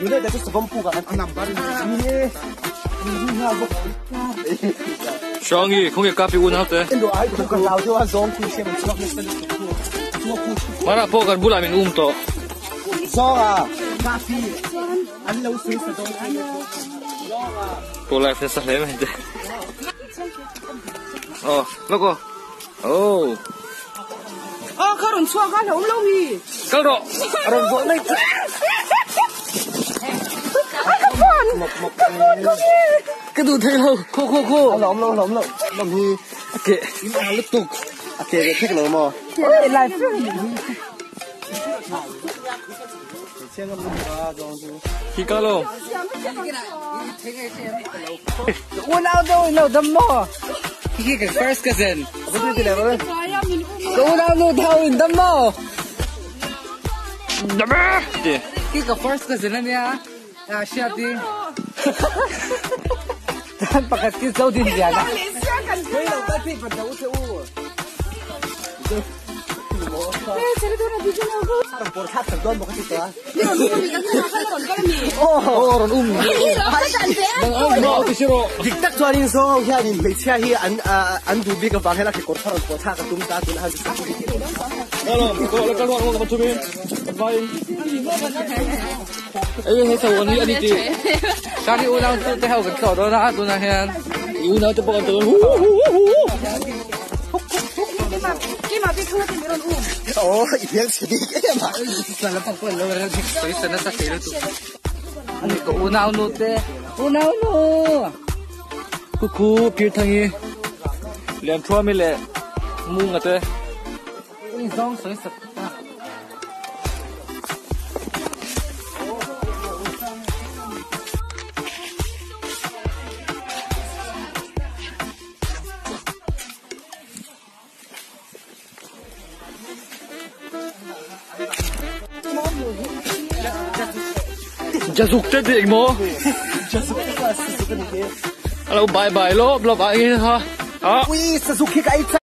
Ini dah tu sebab puka kan enam kali. Ini ha bok. Shangi, không kịp cà phê uống nào thế? Indo ai tu kan lau tu a zong ku xem chok ni sen. Mana po kan bula min to. Zora, cà phê. Anh lâu xí sa dong. Po lại phải sắp lấy mình thế. Oh, loco. Oh. Các bạn xóa cái lâu lâu đi. Cao độ. Rồi vội lên. Cái đồ thấy lâu, khô. Lỏng thì Kệ. nó lít tục. Kệ thích lắm mà. Ôi lại Xem con ba dong tu. Khi cao lô. Unaw đâm mò. Khi cái first cousin. Cái gì thế này? Unaw thao in đâm mò. Đâm á. Khi cái first cousin anh nha. Siya đi. Dan pakat ki zau din dia na. Hoy lo ka ti pa daw sa u. Por hat sa don mo kasi to. Ron Nang no ti siro. Diktak to anin so hian in me chia hi an du bi ka wang hela ki kor tharon ko tha ka tum ta tun han. Ko la kalwa ko ka tumin. Bye. Ấy hết sau anh đi đi. Cái đi unaw tu te hau ka do na tu na hian. Unaw te pa ka to. Kima bi khu ti meron Oh, ipiang si di ka ma. Sala pa ko lo ra dik sai sana sa kilo tu. Ani ko unaw no te. Unaw no. Cuckoo, Peter Tangi. Liam thua mi le. Mung ate. Ni zong sai sa. Jazuk te de mo. Suzuki ka Hello bye bye lo bye ha. Ha. Ui, Suzuki ka itsa